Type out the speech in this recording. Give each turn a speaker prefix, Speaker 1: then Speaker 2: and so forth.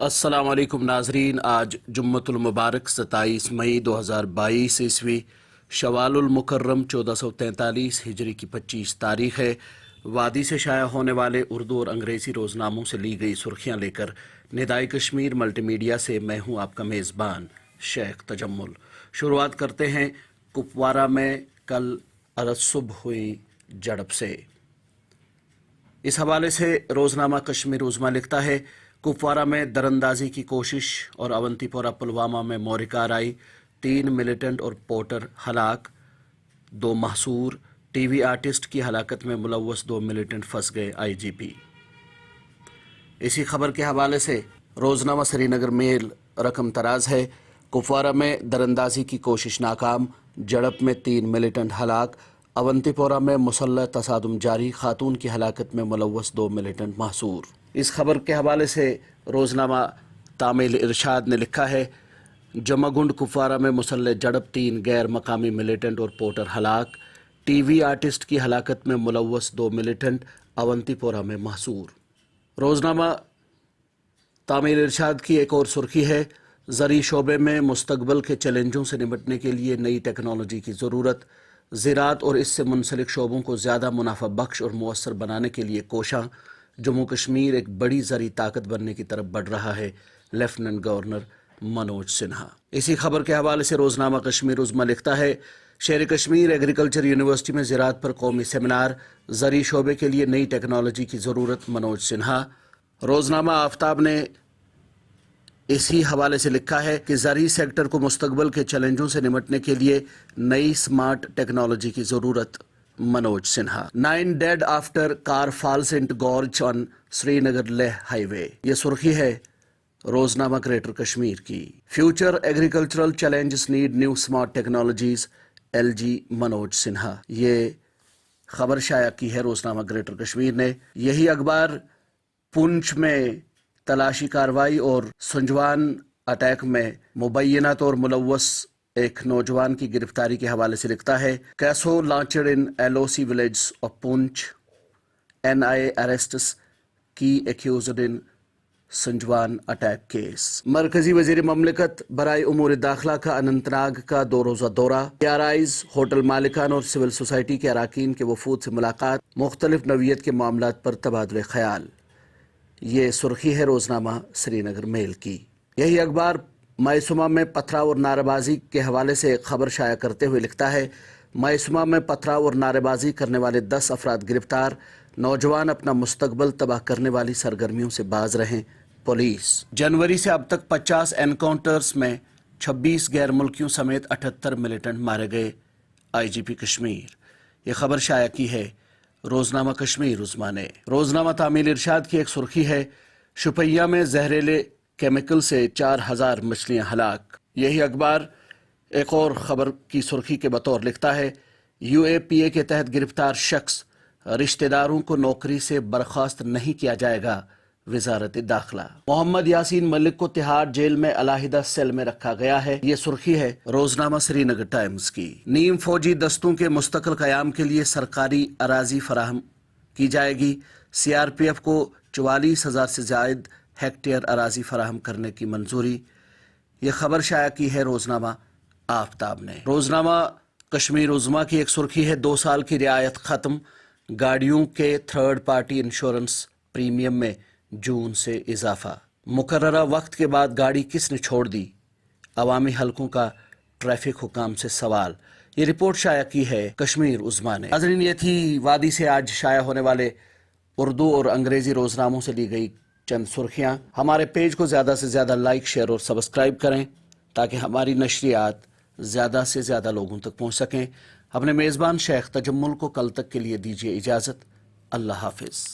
Speaker 1: السلام علیکم ناظرین، آج جمعۃ المبارک 27 مئی 2022 عیسوی شوال المکرم 1443 ہجری کی 25 تاریخ ہے۔ وادی سے شائع ہونے والے اردو اور انگریزی روزناموں سے لی گئی سرخیاں لے کر ندائے کشمیر ملٹی میڈیا سے میں ہوں آپ کا میزبان شیخ تجمل۔ شروعات کرتے ہیں کپوارہ میں کل ارس صبح ہوئی جھڑپ سے۔ اس حوالے سے روزنامہ کشمیر عظمیٰ لکھتا ہے، کپوارہ میں دراندازی کی کوشش اور اونتی پورہ پلوامہ میں مورکار آئی، 3 ملیٹنٹ اور پورٹر ہلاک، 2 محصور، ٹی وی آرٹسٹ کی ہلاکت میں ملوث 2 ملیٹنٹ پھنس گئے، آئی جی پی۔ اسی خبر کے حوالے سے روزنامہ سری نگر میل رقم تراز ہے، کپوارہ میں دراندازی کی کوشش ناکام، جھڑپ میں 3 ملیٹنٹ ہلاک، اونتی پورہ میں مسلح تصادم جاری، خاتون کی ہلاکت میں ملوث 2 ملیٹنٹ محصور۔ اس خبر کے حوالے سے روزنامہ تامل ارشاد نے لکھا ہے، جمع گنڈ کپوارہ میں مسلح جھڑپ، 3 غیر مقامی ملیٹنٹ اور پورٹر ہلاک، ٹی وی آرٹسٹ کی ہلاکت میں ملوث 2 ملیٹنٹ اونتی پورہ میں محصور۔ روزنامہ تامل ارشاد کی ایک اور سرخی ہے، زرعی شعبے میں مستقبل کے چیلنجوں سے نمٹنے کے لیے نئی ٹیکنالوجی کی ضرورت، زراعت اور اس سے منسلک شعبوں کو زیادہ منافع بخش اور مؤثر بنانے کے لیے کوشاں، جموں کشمیر ایک بڑی زرعی طاقت بننے کی طرف بڑھ رہا ہے، لیفٹیننٹ گورنر منوج سنہا۔ اسی خبر کے حوالے سے روزنامہ کشمیر عظمیٰ لکھتا ہے، شیر کشمیر ایگریکلچر یونیورسٹی میں زراعت پر قومی سیمینار، زرعی شعبے کے لیے نئی ٹیکنالوجی کی ضرورت، منوج سنہا۔ روزنامہ آفتاب نے اسی حوالے سے لکھا ہے کہ زرعی سیکٹر کو مستقبل کے چیلنجوں سے نمٹنے کے لیے نئی سمارٹ ٹیکنالوجی کی ضرورت، Manoj Sinha. 9 dead after car falls into gorge on Srinagar Leh highway, یہ سرخی ہے روزنامہ گریٹر کشمیر کی۔ Future agricultural challenges need new smart technologies, L G Manoj Sinha. یہ خبر شائع کی ہے روزنامہ گریٹر کشمیر نے۔ یہی اخبار پونچھ میں تلاشی کارروائی اور سنجوان اٹیک میں مبینہ طور ملوث ایک نوجوان کی گرفتاری کے حوالے سے لکھتا ہے، CASO launched in L O C villages of Poonch, N I A arrests key accused in Sunjuwan attack case. مرکزی وزیر مملکت برائے امور داخلہ کا اننت ناگ کا 2 روزہ دورہ، ARIs، ہوٹل مالکان اور سول سوسائٹی کے اراکین کے وفود سے ملاقات، مختلف نوعیت کے معاملات پر تبادلہ خیال۔ یہ سرخی ہے روزنامہ سری نگر میل کی۔ یہی اخبار میسوما میں پتھراؤ اور نعرہ بازی کے حوالے سے خبر شائع کرتے ہوئے لکھتا ہے، میسوما میں پتھراؤ اور نعرہ بازی کرنے والے 10 افراد گرفتار، نوجوان اپنا مستقبل تباہ کرنے والی سرگرمیوں سے باز رہیں، پولیس۔ جنوری سے اب تک 50 انکاؤنٹرز میں 26 غیر ملکیوں سمیت 78 ملیٹنٹ مارے گئے، آئی جی پی کشمیر۔ یہ خبر شائع کی ہے روزنامہ کشمیر عظمیٰ نے۔ روزنامہ تامل ارشاد کی ایک سرخی ہے، شوپیاں میں زہریلے کیمیکل سے 4000 مچھلیاں ہلاک۔ یہی اخبار ایک اور خبر کی سرخی کے بطور لکھتا ہے، یو اے پی اے کے تحت گرفتار شخص، رشتہ داروں کو نوکری سے برخاست نہیں کیا جائے گا، وزارت داخلہ۔ محمد یاسین ملک کو تہاڑ جیل میں علیحدہ سیل میں رکھا گیا ہے، یہ سرخی ہے روزنامہ سری نگر ٹائمز کی۔ نیم فوجی دستوں کے مستقل قیام کے لیے سرکاری اراضی فراہم کی جائے گی، سی آر پی ایف کو 44,000 سے زائد ہیکٹیئر اراضی فراہم کرنے کی منظوری۔ یہ خبر شائع کی ہے روزنامہ آفتاب نے۔ روزنامہ کشمیر عظمیٰ کی ایک سرخی ہے، 2 سال کی رعایت ختم، گاڑیوں کے تھرڈ پارٹی انشورنس پریمیم میں جون سے اضافہ، مقررہ وقت کے بعد گاڑی کس نے چھوڑ دی، عوامی حلقوں کا ٹریفک حکام سے سوال۔ یہ رپورٹ شائع کی ہے کشمیر عظمیٰ نے۔ ناظرین، یہ تھی وادی سے آج شائع ہونے والے اردو اور انگریزی روزناموں سے لی گئی چند سرخیاں۔ ہمارے پیج کو زیادہ سے زیادہ لائک، شیئر اور سبسکرائب کریں تاکہ ہماری نشریات زیادہ سے زیادہ لوگوں تک پہنچ سکیں۔ اپنے میزبان شیخ تجمل کو کل تک کے لیے دیجیے اجازت۔ اللہ حافظ۔